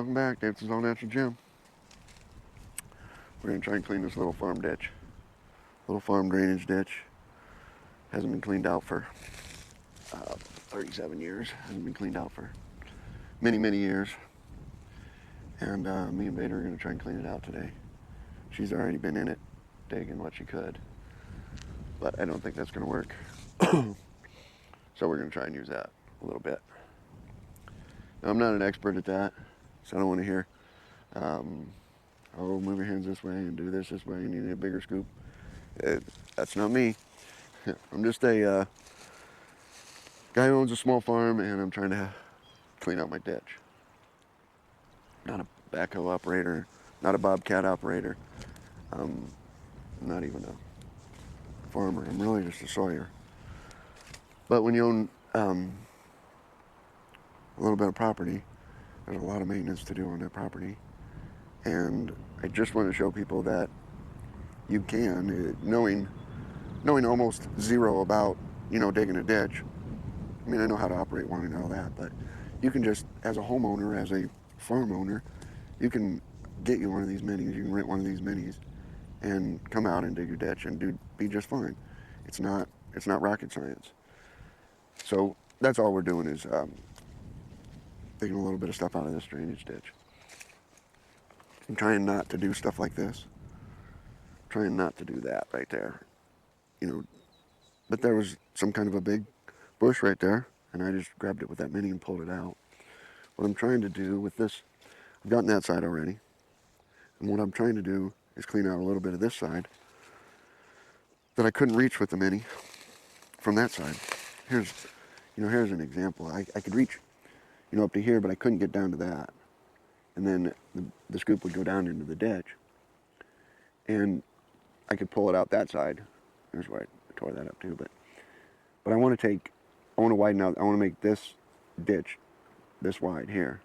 Welcome back, Davidson's All Natural Gym. We're going to try and clean this little farm ditch. Little farm drainage ditch. Hasn't been cleaned out for 37 years. Hasn't been cleaned out for many, many years. And me and Vader are going to try and clean it out today. She's already been in it, digging what she could. But I don't think that's going to work. So we're going to try and use that a little bit. Now, I'm not an expert at that, so I don't want to hear, oh, move your hands this way and do this way, you need a bigger scoop. That's not me. I'm just a guy who owns a small farm, and I'm trying to clean out my ditch. Not a backhoe operator, not a bobcat operator. Not even a farmer. I'm really just a sawyer. But when you own a little bit of property, there's a lot of maintenance to do on that property. And I just want to show people that you can, knowing almost zero about, digging a ditch. I mean, I know how to operate one and all that, but you can just, as a homeowner, as a farm owner, you can get you one of these minis, you can rent one of these minis and come out and dig your ditch and be just fine. It's not rocket science. So that's all we're doing is digging a little bit of stuff out of this drainage ditch. I'm trying not to do stuff like this. Trying not to do that right there. But there was some kind of a big bush right there, and I just grabbed it with that mini and pulled it out. What I'm trying to do with this, I've gotten that side already, and what I'm trying to do is clean out a little bit of this side that I couldn't reach with the mini from that side. Here's an example. I could reach, up to here, but I couldn't get down to that. And then the scoop would go down into the ditch, and I could pull it out that side. Here's where I tore that up too, but I want to widen out, I want to make this ditch this wide here,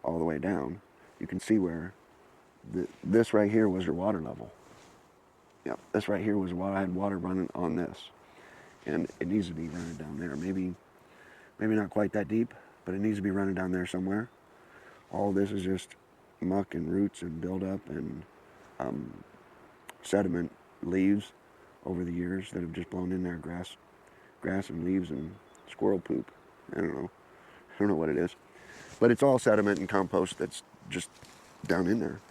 all the way down. You can see where this right here was your water level. Yep, this right here was water. I had water running on this, and it needs to be running down there. Maybe not quite that deep, but it needs to be running down there somewhere. All this is just muck and roots and buildup and sediment, leaves over the years that have just blown in there, grass and leaves and squirrel poop. I don't know what it is, but it's all sediment and compost that's just down in there.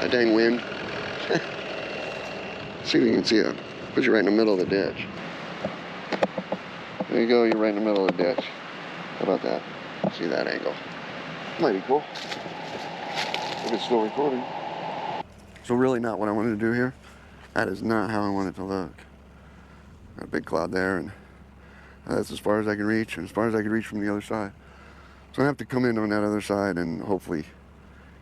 a dang wind. See if you can see it. Put you right in the middle of the ditch. There you go, you're right in the middle of the ditch. How about that? See that angle? Might be cool. If it's still recording. So really not what I wanted to do here. That is not how I want it to look. Got a big cloud there, and that's as far as I can reach, and as far as I can reach from the other side. So I have to come in on that other side and hopefully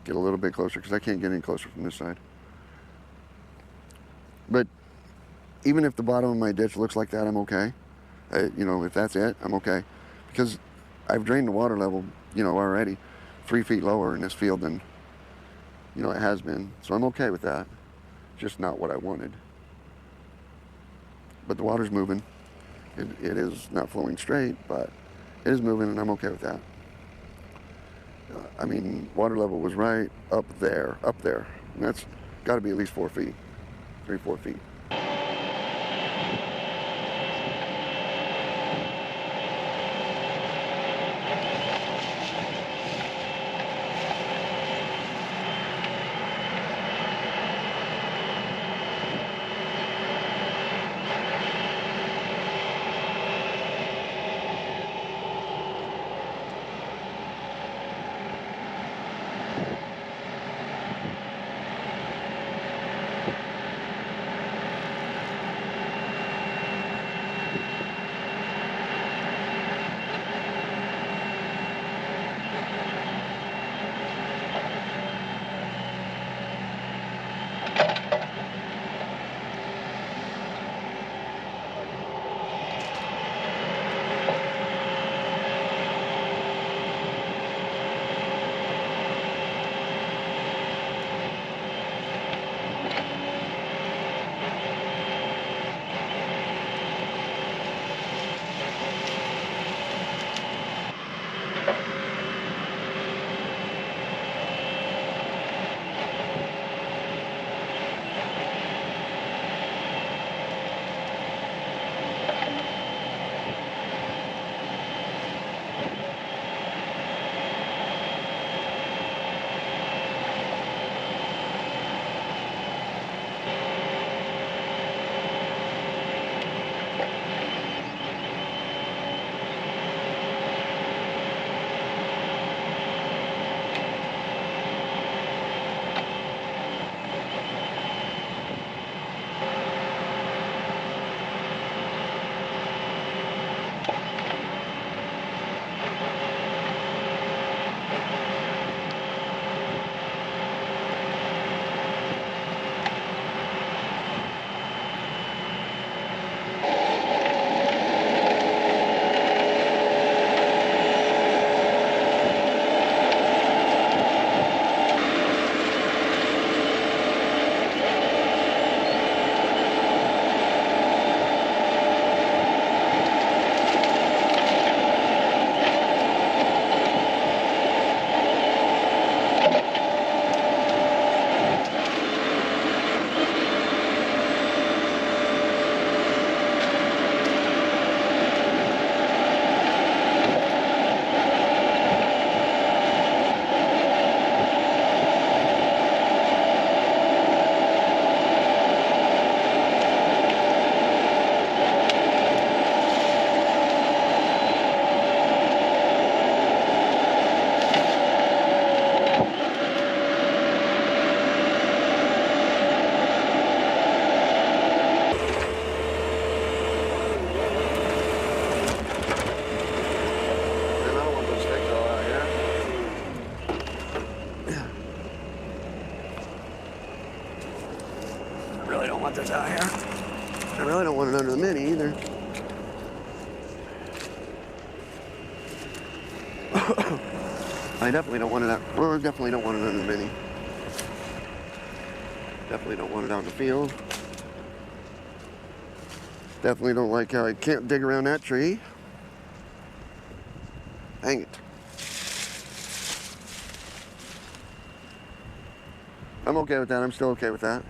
get a little bit closer, because I can't get any closer from this side. But even if the bottom of my ditch looks like that, I'm okay. You know, if that's it, I'm okay. Because I've drained the water level, you know, already 3 feet lower in this field than, you know, it has been. So I'm okay with that. Just not what I wanted. But the water's moving. It is not flowing straight, but it is moving, and I'm okay with that. I mean, water level was right up there. And that's got to be at least 4 feet, 3-4 feet. want this out here. I really don't want it under the Mini either. I definitely don't want it out. Well, I definitely don't want it under the Mini. Definitely don't want it out in the field. Definitely don't like how I can't dig around that tree. Dang it. I'm okay with that. I'm still okay with that.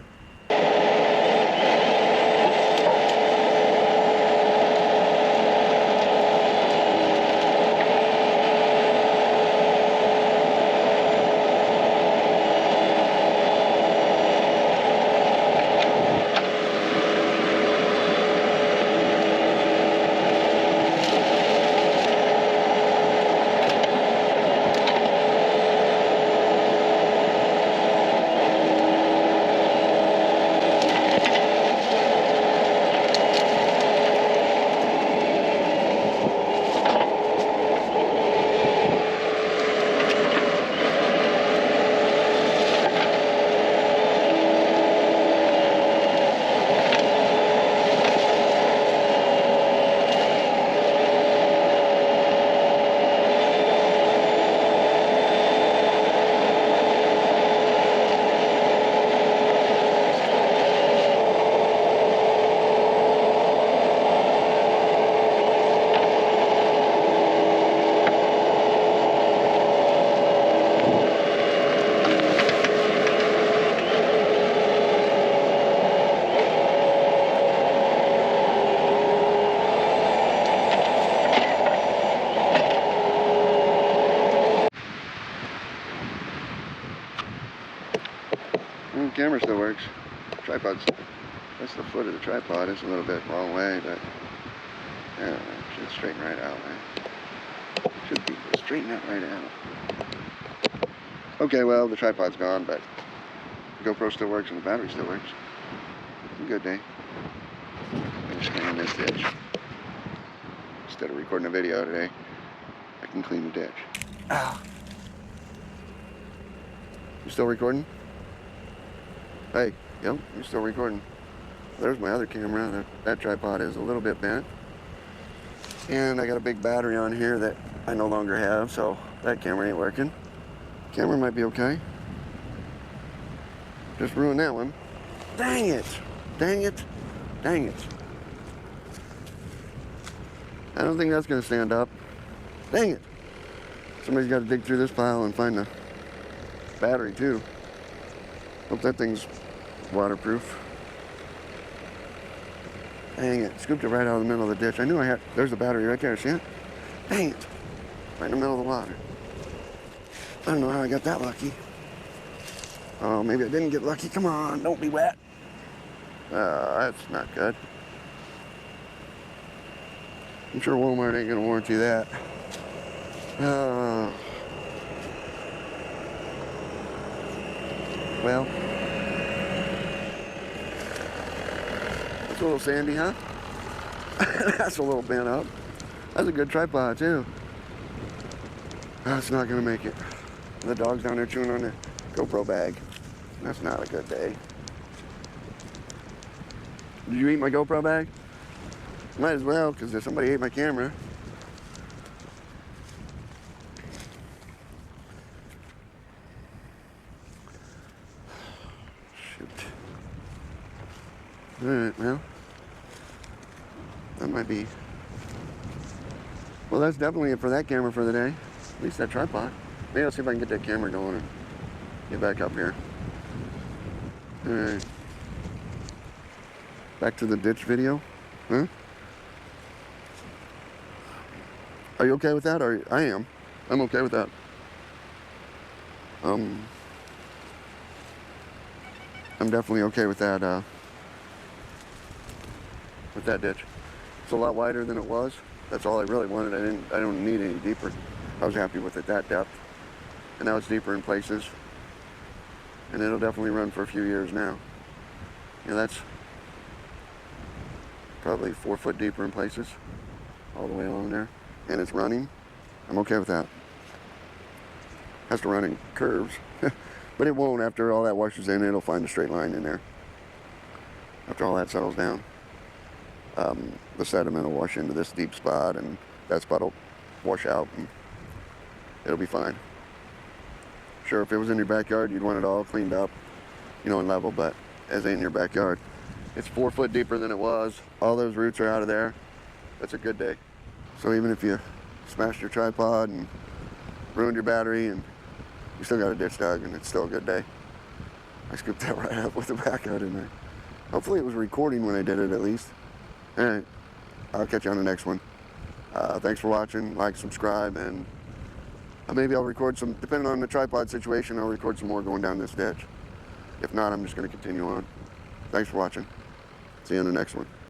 camera still works. Tripod's, that's the foot of the tripod. It's a little bit wrong way, but yeah, it should straighten right out, man. Should be straighten that right out. Okay, well, the tripod's gone, but the GoPro still works and the battery still works. It's a good day. I'm just cleaning this ditch. Instead of recording a video today, I can clean the ditch. Ow. You still recording? Hey, yep, you're still recording. There's my other camera. That tripod is a little bit bent. And I got a big battery on here that I no longer have, so that camera ain't working. Camera might be okay. Just ruined that one. Dang it! Dang it! Dang it! I don't think that's gonna stand up. Dang it! Somebody's got to dig through this pile and find the battery too. Hope that thing's waterproof. Dang it, scooped it right out of the middle of the ditch. I knew I had, there's a battery right there, see it? Dang it, right in the middle of the water. I don't know how I got that lucky. Oh, maybe I didn't get lucky. Come on, don't be wet. That's not good. I'm sure Walmart ain't gonna warranty that. Well, that's a little sandy, huh? That's a little bent up. That's a good tripod too. That's not gonna make it. The dog's down there chewing on the GoPro bag. That's not a good day. Did you eat my GoPro bag? Might as well, because if somebody ate my camera. Shoot. Alright, well. That might be. Well, that's definitely it for that camera for the day. At least that tripod. Maybe I'll see if I can get that camera going and get back up here. Alright. Back to the ditch video. Huh? Are you okay with that? I am. I'm okay with that. I'm definitely okay with that ditch. It's a lot wider than it was. That's all I really wanted. I don't need any deeper. I was happy with it that depth. And now it's deeper in places. And it'll definitely run for a few years now. Yeah, that's probably 4 foot deeper in places. All the way along there. And it's running. I'm okay with that. Has to run in curves. But it won't. After all that washes in, it'll find a straight line in there. After all that settles down. The sediment will wash into this deep spot, and that spot will wash out, and it'll be fine. Sure, if it was in your backyard, you'd want it all cleaned up, you know, and level, but as ain't in your backyard. It's 4 foot deeper than it was. All those roots are out of there. That's a good day. So even if you smashed your tripod and ruined your battery, and you still got a ditch dug, and it's still a good day. I scooped that right up with the backhoe in there. Hopefully it was recording when I did it at least. All right, I'll catch you on the next one. Thanks for watching. Like, subscribe, and maybe I'll record some, depending on the tripod situation, I'll record some more going down this ditch. If not, I'm just going to continue on. Thanks for watching. See you on the next one.